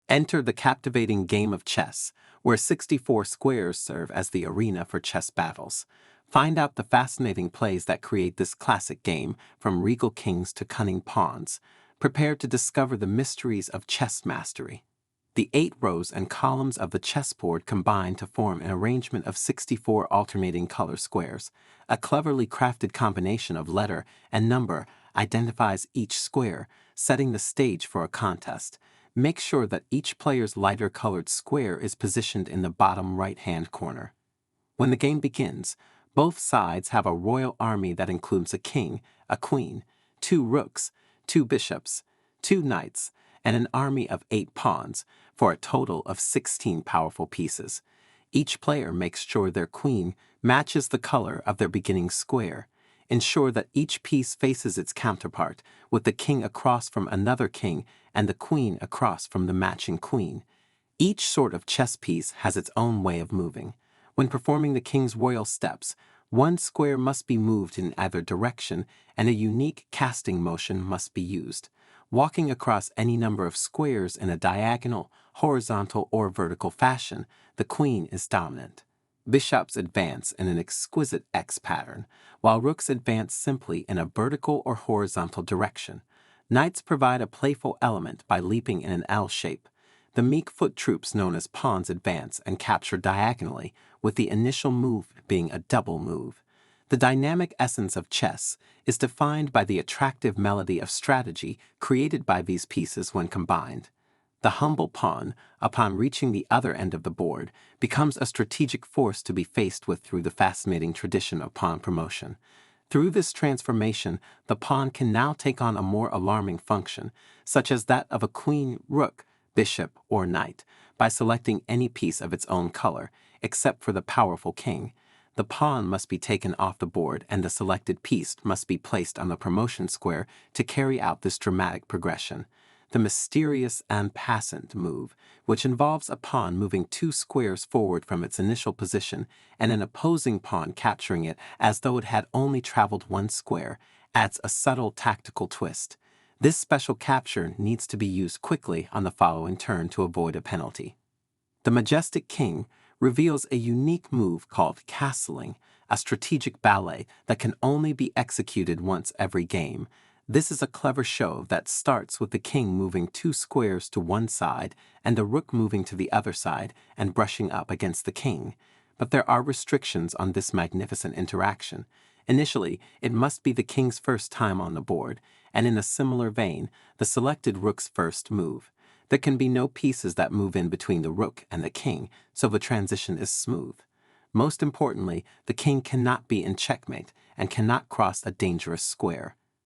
Enter the captivating game of chess, where 64 squares serve as the arena for chess battles. Find out the fascinating plays that create this classic game, from regal kings to cunning pawns. Prepare to discover the mysteries of chess mastery. The 8 rows and columns of the chessboard combine to form an arrangement of 64 alternating color squares. A cleverly crafted combination of letter and number identifies each square, setting the stage for a contest. Make sure that each player's lighter colored square is positioned in the bottom right-hand corner. When the game begins, both sides have a royal army that includes a king, a queen, 2 rooks, 2 bishops, 2 knights, and an army of 8 pawns, for a total of 16 powerful pieces. Each player makes sure their queen matches the color of their beginning square. Ensure that each piece faces its counterpart, with the king across from another king and the queen across from the matching queen. Each sort of chess piece has its own way of moving. When performing the king's royal steps, one square must be moved in either direction, and a unique casting motion must be used. Walking across any number of squares in a diagonal, horizontal, or vertical fashion, the queen is dominant. Bishops advance in an exquisite X pattern, while rooks advance simply in a vertical or horizontal direction. Knights provide a playful element by leaping in an L shape. The meek foot troops known as pawns advance and capture diagonally, with the initial move being a double move. The dynamic essence of chess is defined by the attractive melody of strategy created by these pieces when combined. The humble pawn, upon reaching the other end of the board, becomes a strategic force to be faced with through the fascinating tradition of pawn promotion. Through this transformation, the pawn can now take on a more alarming function, such as that of a queen, rook, bishop, or knight, by selecting any piece of its own color, except for the powerful king. The pawn must be taken off the board and the selected piece must be placed on the promotion square to carry out this dramatic progression. The mysterious en passant move, which involves a pawn moving 2 squares forward from its initial position and an opposing pawn capturing it as though it had only traveled 1 square, adds a subtle tactical twist. This special capture needs to be used quickly on the following turn to avoid a penalty. The majestic king reveals a unique move called castling, a strategic ballet that can only be executed once every game. This is a clever show that starts with the king moving 2 squares to one side and the rook moving to the other side and brushing up against the king. But there are restrictions on this magnificent interaction. Initially, it must be the king's first time on the board, and in a similar vein, the selected rook's first move. There can be no pieces that move in between the rook and the king, so the transition is smooth. Most importantly, the king cannot be in checkmate and cannot cross a dangerous square.